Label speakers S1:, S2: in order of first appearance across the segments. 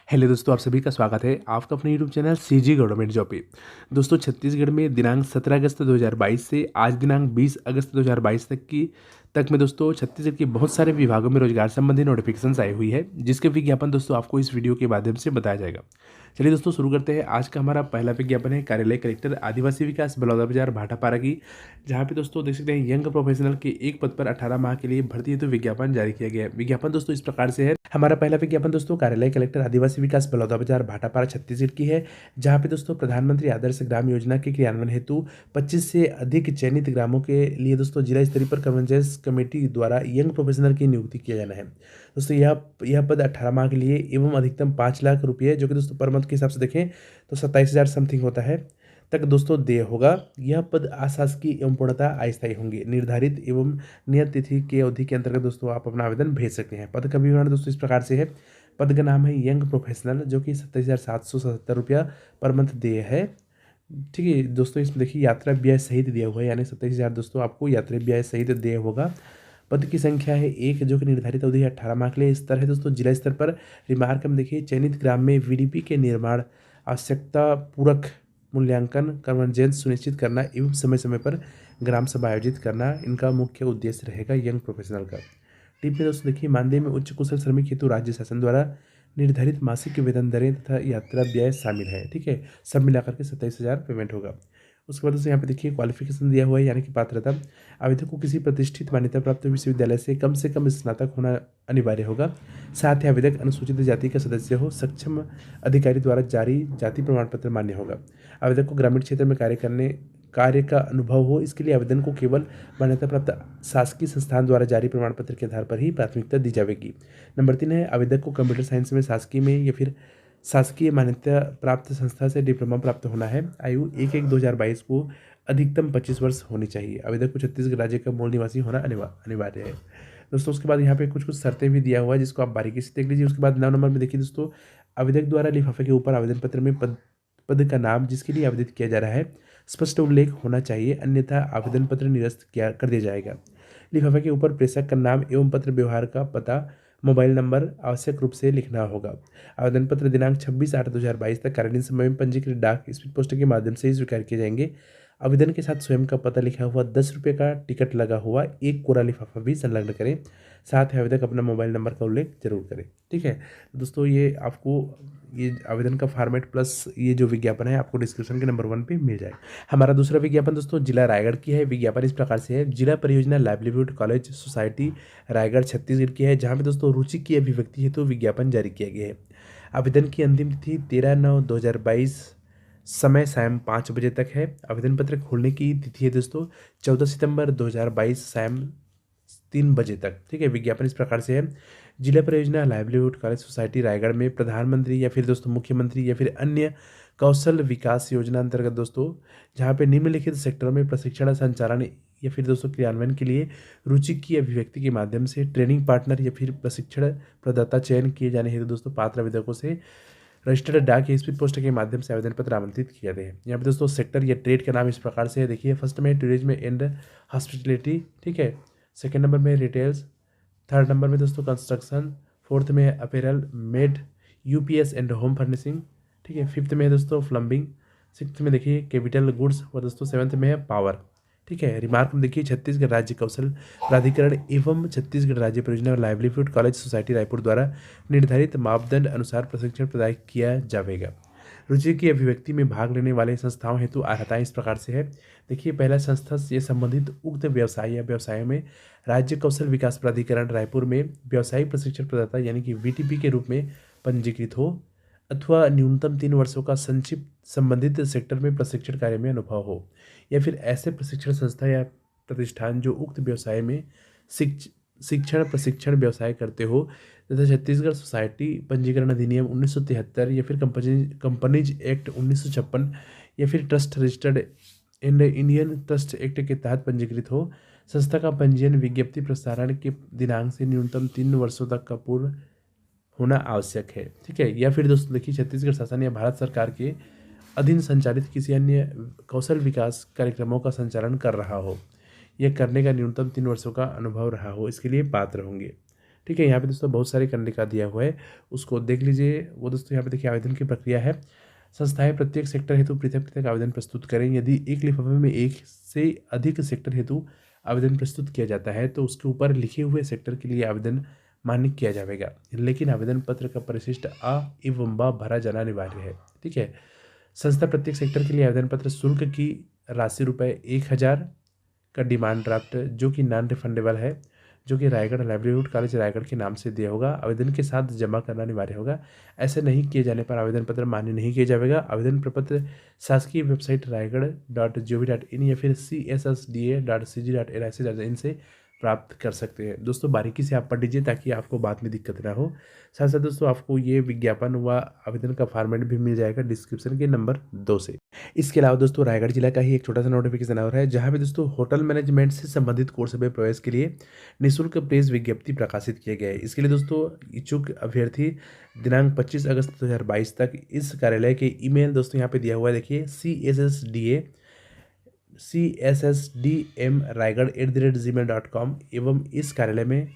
S1: Hello दोस्तों, आप सभी का स्वागत है आपका अपने YouTube channel CG government job पे। दोस्तों, छत्तीसगढ़ में दिनांक 17 अगस्त 2022 से आज दिनांक 20 अगस्त 2022 तक में दोस्तों छत्तीसगढ़ के बहुत सारे विभागों में रोजगार संबंधी नोटिफिकेशंस आई हुई है, जिसके विज्ञापन दोस्तों आपको इस वीडियो के माध्यम से बताया जाएगा। चलिए दोस्तों, शुरू करते हैं। आज का हमारा पहला विज्ञापन है कार्यालय कलेक्टर आदिवासी विकास बलौदाबाजार भाटापारा की, जहाँ पे दोस्तों देख सकते हैं यंग प्रोफेशनल के एक पद पर 18 माह के लिए भर्ती हेतु विज्ञापन जारी किया गया है। विज्ञापन दोस्तों इस प्रकार से है। हमारा पहला विज्ञापन दोस्तों कार्यालय कलेक्टर आदिवासी विकास बलौदाबाजार भाटापारा छत्तीसगढ़ की है, जहाँ पे दोस्तों प्रधानमंत्री आदर्श ग्राम योजना के क्रियान्वयन हेतु 25 से अधिक चयनित ग्रामों के लिए दोस्तों जिला स्तरीय पर कन्वर्जेंस कमेटी द्वारा यंग प्रोफेशनल की नियुक्ति किया जाना है। दोस्तों यह पद 18 माह के लिए एवं अधिकतम 5 लाख रुपये, जो कि दोस्तों पर मंथ के हिसाब से देखें तो 27,000 समथिंग होता है, तक दोस्तों देय होगा। यह पद अशासकीय एवं पूर्णतः अस्थायी होंगे। निर्धारित एवं नियत तिथि के अवधि के अंतर्गत दोस्तों आप अपना आवेदन भेज सकते हैं। पद का विवरण दोस्तों इस प्रकार से है। पद का नाम है यंग प्रोफेशनल, जो कि 27,777 रुपया पर मंथ देय है। ठीक है दोस्तों, इसमें देखिए यात्रा व्यय सहित दिया हुआ है, यानी 27,000 दोस्तों आपको यात्रा व्यय सहित देय होगा। पद की संख्या है 1, जो कि निर्धारित अवधि है 18 माह के लिए। स्तर है दोस्तों जिला स्तर पर। रिमार्क में देखिए चयनित ग्राम में वीडीपी के निर्माण, आवश्यकता पूरक मूल्यांकन, कन्वर्जेंस सुनिश्चित करना एवं समय समय पर ग्राम सभा आयोजित करना इनका मुख्य उद्देश्य रहेगा यंग प्रोफेशनल का। टिप में दोस्तों देखिए मानदेय में उच्च कुशल श्रमिक हेतु राज्य शासन द्वारा निर्धारित मासिक वेतन दरें तथा यात्रा व्यय शामिल है। ठीक है, सब मिलाकर के 27,000 पेमेंट होगा। उसके बाद दोस्तों यहाँ पे देखिए क्वालिफिकेशन दिया हुआ है, यानी कि पात्रता। आवेदक को किसी प्रतिष्ठित मान्यता प्राप्त विश्वविद्यालय से कम स्नातक होना अनिवार्य होगा। साथ ही आवेदक अनुसूचित जाति का सदस्य हो, सक्षम अधिकारी द्वारा जारी जाति प्रमाण पत्र मान्य होगा। आवेदक को ग्रामीण क्षेत्र में कार्य का अनुभव हो। इसके लिए आवेदन को केवल मान्यता प्राप्त शासकीय संस्थान द्वारा जारी प्रमाण पत्र के आधार पर ही प्राथमिकता दी जाएगी। नंबर 3 है आवेदक को कंप्यूटर साइंस में शासकीय में या फिर शासकीय मान्यता प्राप्त संस्था से डिप्लोमा प्राप्त होना है। आयु 1/1/2022 को अधिकतम 25 वर्ष होनी चाहिए। आवेदक को छत्तीसगढ़ राज्य का मूल निवासी होना अनिवार्य है। दोस्तों उसके बाद यहाँ पे कुछ शर्तें भी दिया हुआ है, जिसको आप बारीकी से देख लीजिए। उसके बाद 9 नंबर में देखिए दोस्तों, आवेदक द्वारा लिफाफे के ऊपर आवेदन पत्र में पद का नाम जिसके लिए आवेदित किया जा रहा है स्पष्ट उल्लेख होना चाहिए, अन्यथा आवेदन पत्र निरस्त कर दिया जाएगा। लिफाफे के ऊपर प्रेषक का नाम एवं पत्र व्यवहार का पता, मोबाइल नंबर आवश्यक रूप से लिखना होगा। आवेदन पत्र दिनांक 26/8/2022 तक कार्यालयीन समय में पंजीकृत डाक स्पीड पोस्ट के माध्यम से ही स्वीकार किए जाएंगे। आवेदन के साथ स्वयं का पता लिखा हुआ 10 रुपये का टिकट लगा हुआ एक कोरा लिफाफा भी संलग्न करें। साथ ही आवेदक अपना मोबाइल नंबर का उल्लेख जरूर करें। ठीक है दोस्तों, ये आपको ये आवेदन का फॉर्मेट प्लस ये जो विज्ञापन है आपको डिस्क्रिप्शन के नंबर 1 पे मिल जाएगा। हमारा दूसरा विज्ञापन दोस्तों जिला रायगढ़ की है। विज्ञापन इस प्रकार से है। जिला परियोजना livelihood college society Raigarh Chhattisgarh की है, जहाँ पे दोस्तों रुचि की अभिव्यक्ति हेतु विज्ञापन जारी किया गया है। आवेदन की अंतिम तिथि 13/9/2022 समय शाम 5 बजे तक है। आवेदन पत्र खोलने की तिथि है दोस्तों 14 सितंबर 2022 शाम 3 बजे तक। ठीक है, विज्ञापन इस प्रकार से है। जिला परियोजना लाइवलीहुड कॉलेज सोसाइटी रायगढ़ में प्रधानमंत्री या फिर दोस्तों मुख्यमंत्री या फिर अन्य कौशल विकास योजना अंतर्गत दोस्तों, जहाँ पे निम्नलिखित सेक्टरों में प्रशिक्षण संचालन या फिर दोस्तों क्रियान्वयन के लिए रुचि की अभिव्यक्ति के माध्यम से ट्रेनिंग पार्टनर या फिर प्रशिक्षण प्रदाता चयन किए जाने हेतु दोस्तों पात्र आवेदकों से रजिस्टर्ड डाक या स्पीड पोस्ट के माध्यम से आवेदन पत्र आमंत्रित किए जाते हैं। यहाँ पे दोस्तों सेक्टर या ट्रेड का नाम इस प्रकार से है। देखिए फर्स्ट में टूरिज्म एंड हॉस्पिटलिटी, ठीक है। सेकंड नंबर में रिटेल्स, थर्ड नंबर में दोस्तों कंस्ट्रक्शन, फोर्थ में apparel, made, UPS and home furnishing, ठीक है। फिफ्थ में है दोस्तों प्लम्बिंग, सिक्स्थ में देखिए कैपिटल गुड्स और दोस्तों सेवन्थ में है पावर। ठीक है, रिमार्क में देखिए छत्तीसगढ़ राज्य कौशल प्राधिकरण एवं छत्तीसगढ़ राज्य परियोजना और लाइवलीहुड कॉलेज सोसाइटी रायपुर द्वारा निर्धारित मापदंड अनुसार प्रशिक्षण प्रदान किया जाएगा। रुचि की अभिव्यक्ति में भाग लेने वाले संस्थाओं हेतु अर्हताएं इस प्रकार से है। देखिए पहला संस्था से संबंधित उक्त व्यवसाय या व्यवसायों में राज्य कौशल विकास प्राधिकरण रायपुर में व्यवसायिक प्रशिक्षण प्रदाता यानी कि वीटीपी के रूप में पंजीकृत हो, अथवा न्यूनतम 3 वर्षों का संक्षिप्त संबंधित सेक्टर में प्रशिक्षण कार्य में अनुभव हो, या फिर ऐसे प्रशिक्षण संस्था या प्रतिष्ठान जो उक्त व्यवसाय में शिक्षण प्रशिक्षण व्यवसाय करते हो तथा छत्तीसगढ़ सोसाइटी पंजीकरण अधिनियम 1973 या फिर कंपनीज एक्ट 1956 या फिर trust registered and Indian trust act के तहत पंजीकृत हो। संस्था का पंजीयन विज्ञप्ति प्रसारण के दिनांक से न्यूनतम 3 वर्षों तक का पूर्व होना आवश्यक है। ठीक है, या फिर दोस्तों देखिए छत्तीसगढ़ शासन या भारत सरकार के अधीन संचालित किसी अन्य कौशल विकास कार्यक्रमों का संचालन कर रहा हो, यह करने का न्यूनतम 3 वर्षों का अनुभव रहा हो, इसके लिए पात्र होंगे। ठीक है। यहाँ पे दोस्तों बहुत सारे कंडिका दिया हुआ है, उसको देख लीजिए। वो दोस्तों यहाँ पे देखिए आवेदन की प्रक्रिया है। संस्थाएं प्रत्येक सेक्टर हेतु पृथक पृथक आवेदन प्रस्तुत करें। यदि एक लिफाफे में एक से अधिक सेक्टर हेतु आवेदन प्रस्तुत किया जाता है तो उसके ऊपर लिखे हुए सेक्टर के लिए आवेदन मान्य किया जाएगा, लेकिन आवेदन पत्र का परिशिष्ट अ एवं ब भरा जाना अनिवार्य है। ठीक है। संस्था प्रत्येक सेक्टर के लिए आवेदन पत्र शुल्क की राशि ₹1000 का डिमांड ड्राफ्ट जो कि नॉन रिफंडेबल है, जो कि रायगढ़ लाइवलीहुड कॉलेज रायगढ़ के नाम से दिया होगा, आवेदन के साथ जमा करना अनिवार्य होगा। ऐसे नहीं किए जाने पर आवेदन पत्र मान्य नहीं किया जाएगा। आवेदन प्रपत्र शासकीय वेबसाइट raigad.gov.in या फिर CSSDA.cg.nic.in से प्राप्त कर सकते हैं। दोस्तों बारीकी से आप पढ़ लीजिए ताकि आपको बाद में दिक्कत ना हो। साथ साथ दोस्तों आपको ये विज्ञापन व आवेदन का फॉर्मेट भी मिल जाएगा डिस्क्रिप्शन के नंबर 2 से। इसके अलावा दोस्तों रायगढ़ जिला का ही एक छोटा सा नोटिफिकेशन और है, जहाँ पे दोस्तों होटल मैनेजमेंट से संबंधित कोर्स में प्रवेश के लिए निःशुल्क प्रेस विज्ञप्ति प्रकाशित किए गए। इसके लिए दोस्तों इच्छुक अभ्यर्थी दिनांक 25 अगस्त 2022 तक इस कार्यालय के ईमेल दोस्तों यहाँ पे दिया हुआ है, देखिए CSSDM@gmail.com एवं इस कार्यालय में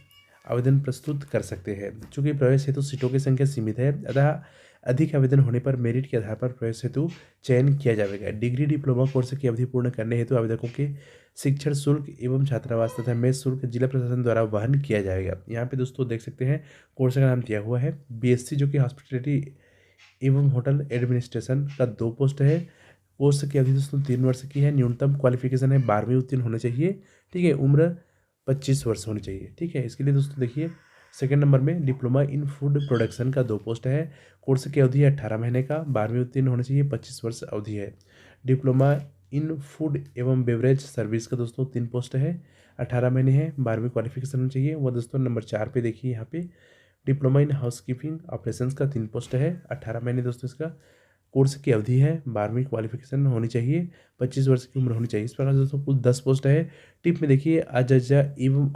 S1: आवेदन प्रस्तुत कर सकते हैं। चूँकि प्रवेश हेतु सीटों की संख्या सीमित है, अतः अधिक आवेदन होने पर मेरिट के आधार पर प्रवेश हेतु चयन किया जाएगा। डिग्री डिप्लोमा कोर्स की अवधि पूर्ण करने हेतु आवेदकों के शिक्षण शुल्क एवं छात्रावास तथा मेस शुल्क जिला प्रशासन द्वारा वहन किया जाएगा। यहाँ पे दोस्तों देख सकते हैं कोर्स का नाम दिया हुआ है BSc, जो कि हॉस्पिटलिटी एवं होटल एडमिनिस्ट्रेशन का 2 पोस्ट है। कोर्स की अवधि दोस्तों 3 वर्ष की है। न्यूनतम क्वालिफिकेशन है 12वीं उत्तीर्ण होना चाहिए। ठीक है। उम्र 25 वर्ष होनी चाहिए। ठीक है। इसके लिए दोस्तों देखिए सेकंड नंबर में डिप्लोमा इन फूड प्रोडक्शन का 2 पोस्ट है। कोर्स की अवधि 18 महीने का, 12वीं उत्तीर्ण होना चाहिए, 25 वर्ष अवधि है। डिप्लोमा इन फूड एवं बेवरेज सर्विस का दोस्तों 3 पोस्ट है, 18 महीने है, 12वीं क्वालिफिकेशन होनी चाहिए। वह दोस्तों नंबर 4 पे देखिए यहाँ पे डिप्लोमा इन हाउसकीपिंग ऑपरेशंस का 3 पोस्ट है, 18 महीने दोस्तों इसका कोर्स की अवधि है, 12वीं क्वालिफिकेशन होनी चाहिए, 25 वर्ष की उम्र होनी चाहिए। इस प्रकार दोस्तों कुल 10 पोस्ट है। टिप में देखिए अजजा एवं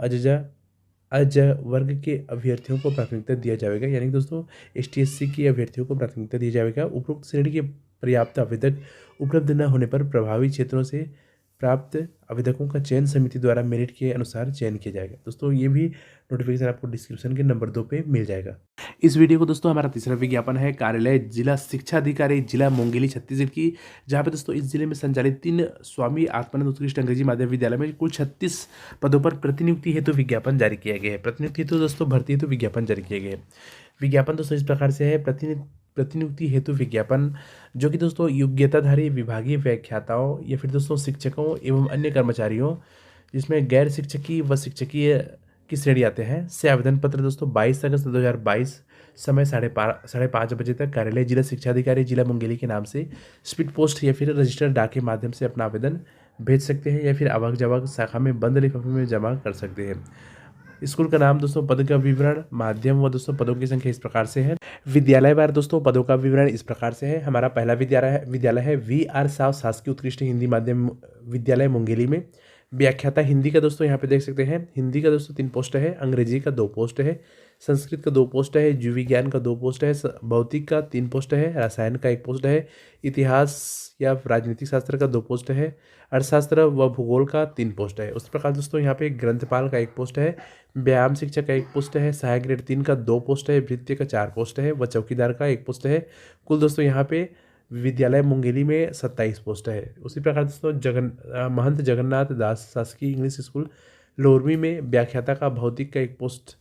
S1: अज वर्ग के अभ्यर्थियों को प्राथमिकता दिया जाएगा, यानी दोस्तों ST/SC के अभ्यर्थियों को प्राथमिकता दी जाएगा। उपरोक्त श्रेणी के पर्याप्त आवेदक उपलब्ध न होने पर प्रभावी क्षेत्रों से प्राप्त आवेदकों का चयन समिति द्वारा मेरिट के अनुसार चयन किया जाएगा। दोस्तों ये भी नोटिफिकेशन आपको डिस्क्रिप्शन के नंबर 2 पे मिल जाएगा। इस वीडियो को दोस्तों हमारा तीसरा विज्ञापन है कार्यालय जिला शिक्षा अधिकारी जिला मुंगेली छत्तीसगढ़ की, जहाँ पे दोस्तों इस जिले में संचालित 3 स्वामी आत्मानंद उत्कृष्ट अंग्रेजी माध्यम विद्यालय में कुल 36 पदों पर प्रतिनियुक्ति हेतु विज्ञापन जारी किया गया है। प्रतिनियुक्ति हेतु दोस्तों भर्ती हेतु विज्ञापन जारी किए गए। विज्ञापन दोस्तों इस प्रकार से है प्रतिनियुक्ति हेतु विज्ञापन, जो कि दोस्तों योग्यताधारी विभागीय व्याख्याताओं या फिर दोस्तों शिक्षकों एवं अन्य कर्मचारियों जिसमें गैर शिक्षकीय व शिक्षकीय की श्रेणी आते हैं से आवेदन पत्र दोस्तों 22 अगस्त 2022 समय 5:30 बजे तक कार्यालय जिला शिक्षा अधिकारी जिला मुंगेली के नाम से स्पीड पोस्ट या फिर रजिस्टर्ड डाक के माध्यम से अपना आवेदन भेज सकते हैं या फिर आवाक जावाक शाखा में बंद लिफाफे में जमा कर सकते हैं। स्कूल का नाम दोस्तों, पद का विवरण, माध्यम व दोस्तों पदों की संख्या इस प्रकार से है। विद्यालय बार दोस्तों पदों का विवरण इस प्रकार से है। हमारा पहला विद्यालय है VR साव शासकीय उत्कृष्ट हिंदी माध्यम विद्यालय मुंगेली में। व्याख्याता हिंदी का दोस्तों यहाँ पे देख सकते हैं, हिंदी का दोस्तों 3 पोस्ट है, अंग्रेजी का 2 पोस्ट है, संस्कृत का 2 पोस्ट है, जीव विज्ञान का 2 पोस्ट है, भौतिक का 3 पोस्ट है, रसायन का 1 पोस्ट है, इतिहास या राजनीतिक शास्त्र का 2 पोस्ट है, अर्थशास्त्र व भूगोल का 3 पोस्ट है। उस प्रकार दोस्तों यहाँ पे ग्रंथपाल का 1 पोस्ट है, व्यायाम शिक्षक का 1 पोस्ट है, सहायक ग्रेड 3 का 2 पोस्ट है, वृत्तीय का 4 पोस्ट है व चौकीदार का 1 पोस्ट है। कुल दोस्तों यहाँ पे विद्यालय मुंगेली में 27 पोस्ट है। उसी प्रकार दोस्तों महंत जगन्नाथ दास शासकीय इंग्लिश स्कूल लोरमी में व्याख्याता का भौतिक का 1 पोस्ट,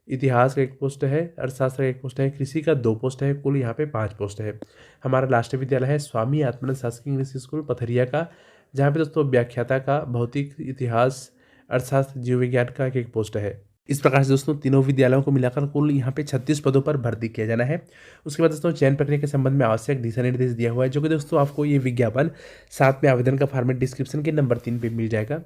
S1: इतिहास का 1 पोस्ट है, अर्थशास्त्र का 1 पोस्ट है, कृषि का 2 पोस्ट है। कुल यहाँ पे 5 पोस्ट है। हमारा लास्ट विद्यालय है स्वामी आत्मानंद शासकीय इंग्लिश स्कूल पथरिया का, जहाँ पे दोस्तों व्याख्याता का भौतिक, इतिहास, अर्थशास्त्र, जीव विज्ञान का 1 पोस्ट है। इस प्रकार से दोस्तों तीनों विद्यालयों को मिलाकर कुल यहाँ पे 36 पदों पर भर्ती किया जाना है। उसके बाद दोस्तों चयन प्रक्रिया के संबंध में आवश्यक दिशा निर्देश दिया हुआ है, जो कि दोस्तों आपको ये विज्ञापन साथ में आवेदन का फॉर्मेट डिस्क्रिप्शन के नंबर 3 पे मिल जाएगा।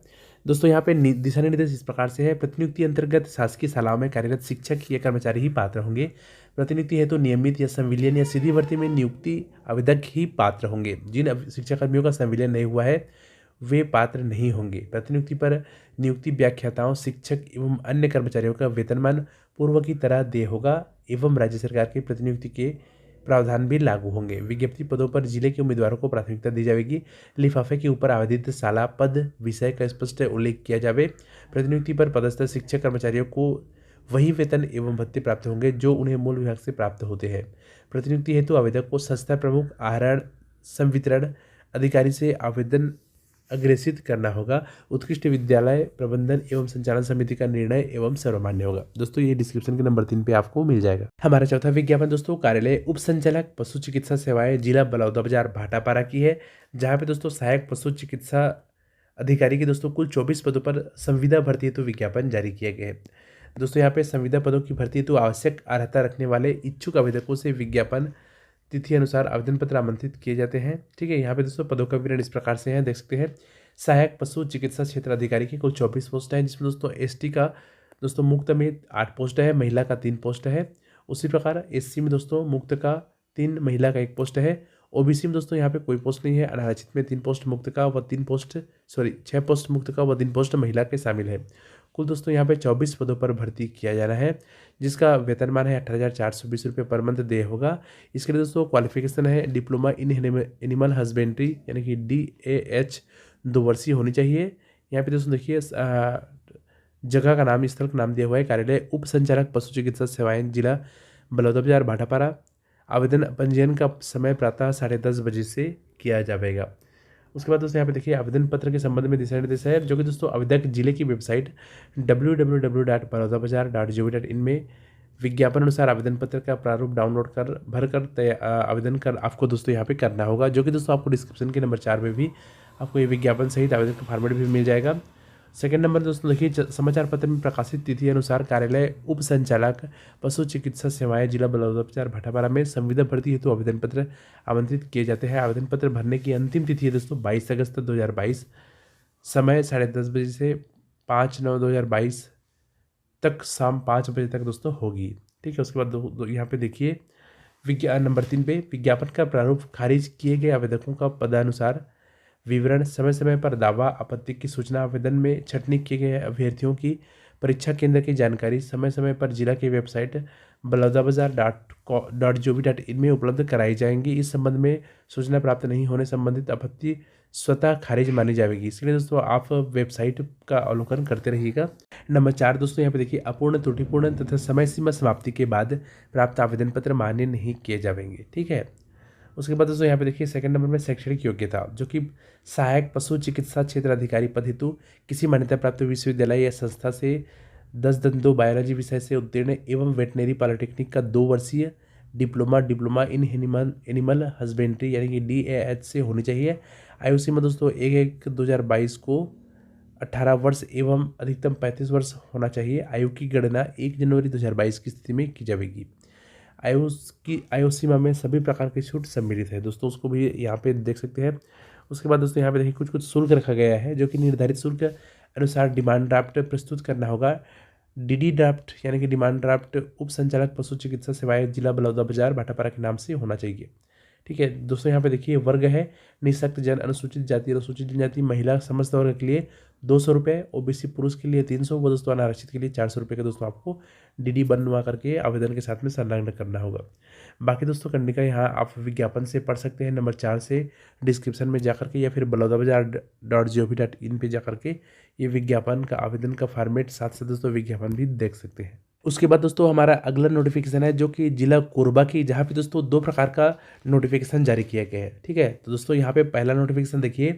S1: दोस्तों यहाँ पे दिशा निर्देश इस प्रकार से है। प्रतिनियुक्ति अंतर्गत शासकीय शालाओं में कार्यरत शिक्षक या कर्मचारी ही पात्र होंगे। प्रतिनियुक्ति हेतु नियमित या संविलियन या सीधी भर्ती में नियुक्ति आवेदक ही पात्र होंगे। जिन शिक्षाकर्मियों का संविलियन नहीं हुआ है वे पात्र नहीं होंगे। प्रतिनियुक्ति पर नियुक्ति व्याख्याताओं, शिक्षक एवं अन्य कर्मचारियों का वेतनमान पूर्व की तरह देय होगा एवं राज्य सरकार की प्रतिनियुक्ति के प्रावधान भी लागू होंगे। विज्ञप्ति पदों पर जिले के उम्मीदवारों को प्राथमिकता दी जाएगी। लिफाफे के ऊपर आवेदित शाला, पद, विषय का स्पष्ट उल्लेख किया जाए। प्रतिनियुक्ति पर पदस्थ शिक्षक कर्मचारियों को वही वेतन एवं भत्ते प्राप्त होंगे जो उन्हें मूल विभाग से प्राप्त होते हैं। प्रतिनियुक्ति हेतु आवेदक को संस्था प्रमुख, आहरण संवितरण अधिकारी से आवेदन अग्रेसित करना होगा। उत्कृष्ट विद्यालय प्रबंधन एवं संचालन समिति का निर्णय एवं सर्वमान्य होगा। दोस्तों ये डिस्क्रिप्शन के नंबर 3 पे आपको मिल जाएगा। हमारा चौथा विज्ञापन दोस्तों कार्यालय उप संचालक पशु चिकित्सा सेवाएं जिला बलौदाबाजार भाटापारा की है, जहाँ पे दोस्तों सहायक पशु चिकित्सा अधिकारी के दोस्तों कुल 24 पदों पर संविदा भर्ती हेतु विज्ञापन जारी किया गया है। दोस्तों यहाँ पे संविदा पदों की भर्ती हेतु आवश्यक अर्हता रखने वाले इच्छुक आवेदकों से विज्ञापन तिथि अनुसार आवेदन पत्र आमंत्रित किए जाते हैं। ठीक है, यहाँ पे दोस्तों पदों का विवरण इस प्रकार से है, देख सकते हैं। सहायक पशु चिकित्सा क्षेत्र अधिकारी की कुल 24 पोस्ट है, जिसमें दोस्तों एसटी का दोस्तों मुक्त में 8 पोस्ट है, महिला का 3 पोस्ट है। उसी प्रकार एससी में दोस्तों मुक्त का 3, महिला का 1 पोस्ट है। ओबीसी में दोस्तों यहाँ पे कोई पोस्ट नहीं है। अनारक्षित में 3 पोस्ट मुक्त का व 6 पोस्ट मुक्त का व 3 पोस्ट महिला के शामिल है। कुल दोस्तों यहाँ पे 24 पदों पर भर्ती किया जा रहा है, जिसका वेतनमान है 18,420 रुपये पर मंथ देय होगा। इसके लिए दोस्तों क्वालिफिकेशन है डिप्लोमा इन एनिमल हस्बेंड्री यानी कि DAH 2 वर्षीय होनी चाहिए। यहाँ पे दोस्तों देखिए जगह का नाम, स्थल का नाम दिया हुआ है कार्यालय उप संचालक पशु चिकित्सा सेवाएं जिला बलौदाबाजार भाटापारा। आवेदन पंजीयन का समय प्रातः 10:30 बजे से किया जाएगा। उसके बाद दोस्तों यहाँ पे देखिए आवेदन पत्र के संबंध में दिशा निर्देश है, जो कि दोस्तों आवेदक जिले की वेबसाइट www.balodabazar.gov.in में विज्ञापन अनुसार आवेदन पत्र का प्रारूप डाउनलोड कर भरकर आवेदन कर आपको दोस्तों यहाँ पे करना होगा, जो कि दोस्तों आपको डिस्क्रिप्शन के नंबर 4 में भी आपको ये विज्ञापन सहित आवेदन का फॉर्मेट भी मिल जाएगा। सेकंड नंबर दोस्तों देखिए समाचार पत्र में प्रकाशित तिथि अनुसार कार्यालय उप संचालक पशु चिकित्सा सेवाएं जिला बलौदाबाजार भाटापारा में संविदा भर्ती हेतु आवेदन पत्र आमंत्रित किए जाते हैं। आवेदन पत्र भरने की अंतिम तिथि है दोस्तों 22 अगस्त 2022, समय 10:30 बजे से 5/9/2022 तक शाम 5 बजे तक दोस्तों होगी। ठीक है, उसके बाद यहाँ पे देखिए नंबर 3 पे विज्ञापन का प्रारूप खारिज किए गए आवेदकों का पदानुसार विवरण, समय समय पर दावा आपत्ति की सूचना, आवेदन में छंटनी किए गए अभ्यर्थियों की परीक्षा केंद्र की जानकारी समय समय पर जिला की वेबसाइट balodabazar.gov.in में उपलब्ध कराई जाएंगी। इस संबंध में सूचना प्राप्त नहीं होने संबंधित आपत्ति स्वतः खारिज मानी जाएगी। इसलिए दोस्तों आप वेबसाइट का अवलोकन करते रहिएगा। नंबर 4 दोस्तों यहाँ पे देखिए अपूर्ण, त्रुटिपूर्ण तथा समय सीमा समाप्ति के बाद प्राप्त आवेदन पत्र मान्य नहीं किए जाएंगे। ठीक है, उसके बाद दोस्तों यहाँ पे देखिए सेकंड नंबर में शैक्षणिक योग्यता, जो कि सहायक पशु चिकित्सा क्षेत्र अधिकारी पद हेतु किसी मान्यता प्राप्त विश्वविद्यालय या संस्था से 10-2 बायोलॉजी विषय से उत्तीर्ण एवं वेटनरी पॉलिटेक्निक का 2 वर्षीय डिप्लोमा इन एनिमल हस्बेंड्री यानी कि DAH से होनी चाहिए। आयु सीमा दोस्तों 1/1/2022 को 18 वर्ष एवं अधिकतम 35 वर्ष होना चाहिए। आयु की गणना 1 जनवरी 2022 की स्थिति में की जाएगी। आयु सीमा में सभी प्रकार की छूट सम्मिलित है दोस्तों, उसको भी यहाँ पे देख सकते हैं। उसके बाद दोस्तों यहाँ पे देखिए कुछ शुल्क रखा गया है, जो कि निर्धारित शुल्क के अनुसार डिमांड ड्राफ्ट प्रस्तुत करना होगा। DD ड्राफ्ट यानी कि डिमांड ड्राफ्ट उप संचालक पशु चिकित्सा सेवाएं जिला बलौदाबाजार भाटापारा के नाम से होना चाहिए। ठीक है दोस्तों, यहाँ पे देखिए वर्ग है निःशक्त जन, अनुसूचित जाति, अनुसूचित जनजाति, महिला समस्त वर्ग के लिए 200 रुपये, OBC पुरुष के लिए 300 व दोस्तों अनारक्षित के लिए 400 रुपये का दोस्तों आपको DD बनवा करके आवेदन के साथ में संलग्न करना होगा। बाकी दोस्तों कंडिका यहाँ आप विज्ञापन से पढ़ सकते हैं, नंबर 4 से डिस्क्रिप्शन में जाकर के या फिर balodabazar.gov.in पे जाकर के ये विज्ञापन का आवेदन का फॉर्मेट साथ दोस्तों विज्ञापन भी देख सकते हैं। उसके बाद दोस्तों हमारा अगला नोटिफिकेशन है, जो कि जिला कोरबा की, जहाँ पे दोस्तों 2 प्रकार का नोटिफिकेशन जारी किया गया है। ठीक है, तो दोस्तों यहाँ पे पहला नोटिफिकेशन देखिए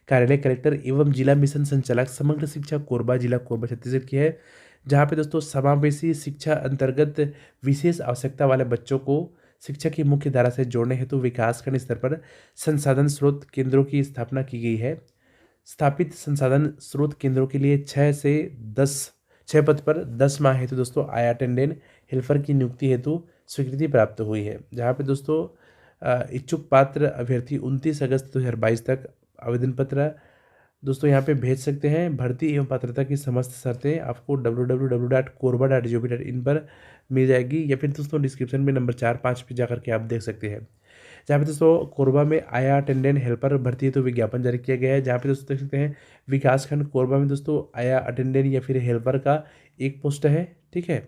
S1: कार्यालय कलेक्टर एवं जिला मिशन संचालक समग्र शिक्षा कोरबा जिला कोरबा छत्तीसगढ़ की है, जहाँ पे दोस्तों समावेशी शिक्षा अंतर्गत विशेष आवश्यकता वाले बच्चों को शिक्षा की मुख्य धारा से जोड़ने हेतु विकासखंड स्तर पर संसाधन स्रोत केंद्रों की स्थापना की गई है। स्थापित संसाधन स्रोत केंद्रों के लिए 6 पद पर 10 माह हेतु दोस्तों आया अटेंडेंट हेल्पर की नियुक्ति हेतु स्वीकृति प्राप्त हुई है, जहाँ पे दोस्तों इच्छुक पात्र अभ्यर्थी 29 अगस्त 2022 तक आवेदन पत्र दोस्तों यहाँ पे भेज सकते हैं। भर्ती एवं पात्रता की समस्त शर्तें आपको www.korba.gov.in पर मिल जाएगी, या फिर दोस्तों डिस्क्रिप्शन में नंबर 4-5 पे जाकर के आप देख सकते हैं। जहाँ पे दोस्तों कोरबा में आया अटेंडेंट हेल्पर भर्ती हेतु विज्ञापन जारी किया गया है, जहाँ पे दोस्तों देख सकते हैं विकासखंड कोरबा में दोस्तों आया अटेंडेंट या फिर हेल्पर का 1 पोस्ट है। ठीक है,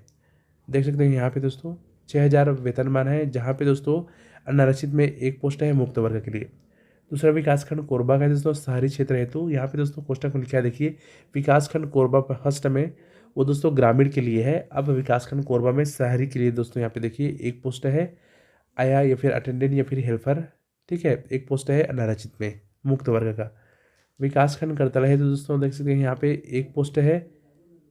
S1: देख सकते हैं यहाँ पे दोस्तों 6000 वेतनमान है, जहाँ पे दोस्तों अनारक्षित में 1 पोस्ट है मुक्त वर्ग के लिए। दूसरा विकासखंड कोरबा का दोस्तों शहरी क्षेत्र हेतु, यहाँ पे दोस्तों कोष्टक में लिखा है देखिए विकासखंड कोरबा फर्स्ट में वो दोस्तों ग्रामीण के लिए है। अब विकासखंड कोरबा में शहरी के लिए दोस्तों यहाँ पे देखिए एक पोस्ट है आया या फिर अटेंडेंट या फिर हेल्पर, ठीक है। एक पोस्ट है अनारक्षित में मुक्त वर्ग का। विकासखंड करतला है तो दोस्तों देख सकते हैं यहाँ पे एक पोस्ट है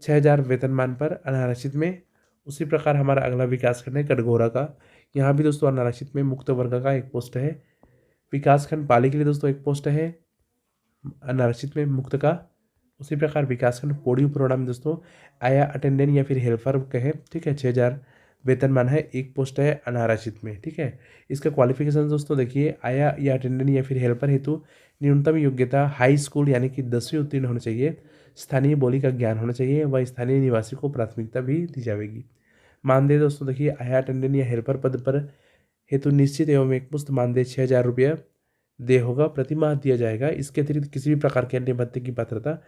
S1: 6,000 वेतनमान पर अनारक्षित में। उसी प्रकार हमारा अगला विकासखंड है कटघोरा का। यहाँ भी दोस्तों अनारक्षित में मुक्त वर्ग का एक पोस्ट है। विकासखंड पाली के लिए दोस्तों एक पोस्ट है अनारक्षित में मुक्त का। उसी प्रकार विकासखंड पौड़ी उपरोड़ा में दोस्तों आया अटेंडेंट या फिर हेल्पर कहे, ठीक है, 6,000 वेतनमान है। एक पोस्ट है अनारक्षित में, ठीक है। इसका क्वालिफिकेशन दोस्तों देखिए, आया या अटेंडेंट या फिर हेल्पर हेतु न्यूनतम योग्यता हाई स्कूल यानी कि 10वीं उत्तीर्ण होना चाहिए, स्थानीय बोली का ज्ञान होना चाहिए व स्थानीय निवासी को प्राथमिकता भी दी जाएगी। मानदेय दोस्तों देखिए, आया अटेंडेंट या हेल्पर पद पर हेतु निश्चित एवं एकमुश्त मानदेय 6,000 रुपया दे होगा, प्रति माह दिया जाएगा। इसके अतिरिक्त किसी भी प्रकार के अन्य भत्ते की पात्रता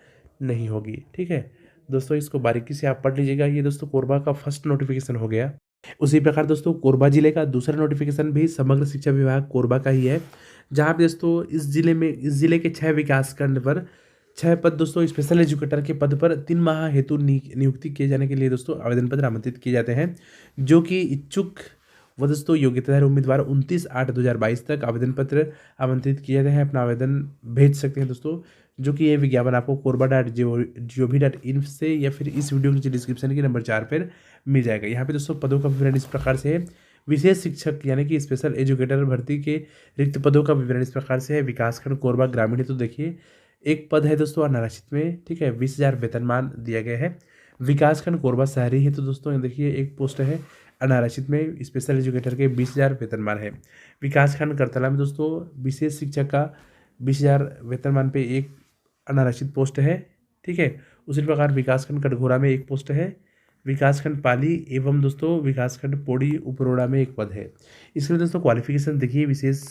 S1: नहीं होगी, ठीक है दोस्तों। इसको बारीकी से आप पढ़ लीजिएगा। ये दोस्तों कोरबा का फर्स्ट नोटिफिकेशन हो गया। उसी प्रकार दोस्तों कोरबा जिले का दूसरा नोटिफिकेशन भी समग्र शिक्षा विभाग कोरबा का ही है, जहाँ पे दोस्तों इस जिले के 6 विकास खंड पर 6 पद दोस्तों स्पेशल एजुकेटर के पद पर 3 माह हेतु नियुक्ति किए जाने के लिए दोस्तों आवेदन पत्र आमंत्रित किए जाते हैं। जो कि इच्छुक व दोस्तों योग्यताधारी उम्मीदवार 29/8/2022 तक आवेदन पत्र आमंत्रित किए जाते हैं, अपना आवेदन भेज सकते हैं दोस्तों। जो कि ये विज्ञापन आपको korba.gov.in से या फिर इस वीडियो के डिस्क्रिप्शन के नंबर 4 पर मिल जाएगा। यहाँ पे दोस्तों पदों का विवरण इस प्रकार से है। विशेष शिक्षक यानी कि स्पेशल एजुकेटर भर्ती के रिक्त पदों का विवरण इस प्रकार से है। विकासखंड कोरबा ग्रामीण तो देखिए एक पद है दोस्तों अनारक्षित में, ठीक है, 20,000 वेतनमान दिया गया है। विकासखंड कोरबा शहरी है तो दोस्तों देखिए एक पोस्ट है अनारक्षित में स्पेशल एजुकेटर के 20,000 वेतनमान है। विकासखंड करतला में दोस्तों विशेष शिक्षक का 20,000 वेतनमान पे एक अनारक्षित पोस्ट है, ठीक है। उसी प्रकार विकासखंड कटघोरा में एक पोस्ट है। विकासखंड पाली एवं दोस्तों विकासखंड पौड़ी उपरोड़ा में एक पद है। इसके लिए दोस्तों क्वालिफिकेशन देखिए, विशेष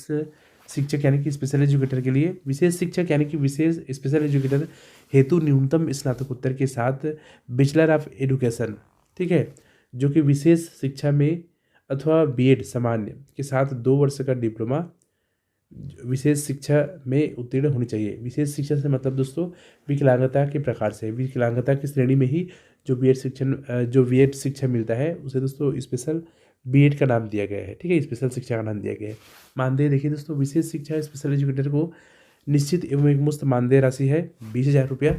S1: शिक्षक यानी कि स्पेशल एजुकेटर के लिए विशेष शिक्षक यानी कि विशेष स्पेशल एजुकेटर हेतु न्यूनतम स्नातकोत्तर के साथ बैचलर ऑफ एजुकेशन, ठीक है, जो कि विशेष शिक्षा में अथवा बीएड सामान्य के साथ 2 वर्ष का डिप्लोमा विशेष शिक्षा में उत्तीर्ण होनी चाहिए। विशेष शिक्षा से मतलब दोस्तों विकलांगता के प्रकार से, विकलांगता की श्रेणी में ही जो बीएड शिक्षा मिलता है उसे दोस्तों स्पेशल बीएड का नाम दिया गया है, ठीक है, स्पेशल शिक्षा का नाम दिया गया है। मानदेय देखिए दोस्तों, विशेष शिक्षा स्पेशल एजुकेटर को निश्चित एवं एकमुश्त मानदेय राशि है 20,000 रुपया,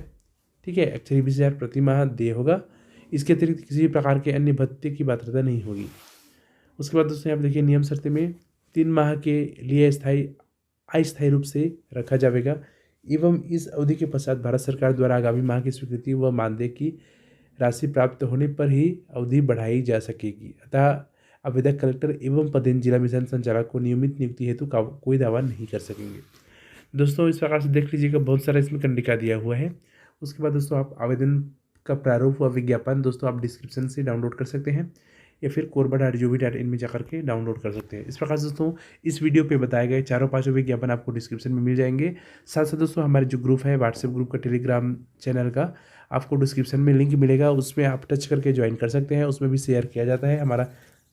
S1: ठीक है। एक्चुअली 20,000 प्रति माह देय होगा। इसके अतिरिक्त किसी भी प्रकार के अन्य भत्ते की पात्रता नहीं होगी। उसके बाद दोस्तों यहाँ पे देखिए नियम शर्तें में 3 माह के लिए अस्थायी रूप से रखा जाएगा एवं इस अवधि के पश्चात भारत सरकार द्वारा आगामी माह की स्वीकृति व मानदेय की राशि प्राप्त होने पर ही अवधि बढ़ाई जा सकेगी। अतः आवेदक कलेक्टर एवं पदेन जिला मिशन संचालक को नियमित नियुक्ति हेतु कोई दावा नहीं कर सकेंगे। दोस्तों इस प्रकार से देख लीजिएगा, बहुत सारा इसमें कंडिका दिया हुआ है। उसके बाद दोस्तों आप आवेदन का प्रारूप व विज्ञापन दोस्तों आप डिस्क्रिप्शन से डाउनलोड कर सकते हैं या फिर korba.gov.in में जाकर के डाउनलोड कर सकते हैं। इस प्रकार से दोस्तों इस वीडियो पे बताए गए 4-5 विज्ञापन आपको डिस्क्रिप्शन में मिल जाएंगे। साथ साथ दोस्तों हमारे जो ग्रुप है व्हाट्सएप ग्रुप का, टेलीग्राम चैनल का, आपको डिस्क्रिप्शन में लिंक मिलेगा, उसमें आप टच करके ज्वाइन कर सकते हैं। उसमें भी शेयर किया जाता है, हमारा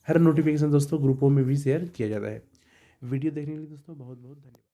S1: हर नोटिफिकेशन दोस्तों ग्रुपों में भी शेयर किया जाता है। वीडियो देखने के लिए दोस्तों बहुत बहुत धन्यवाद।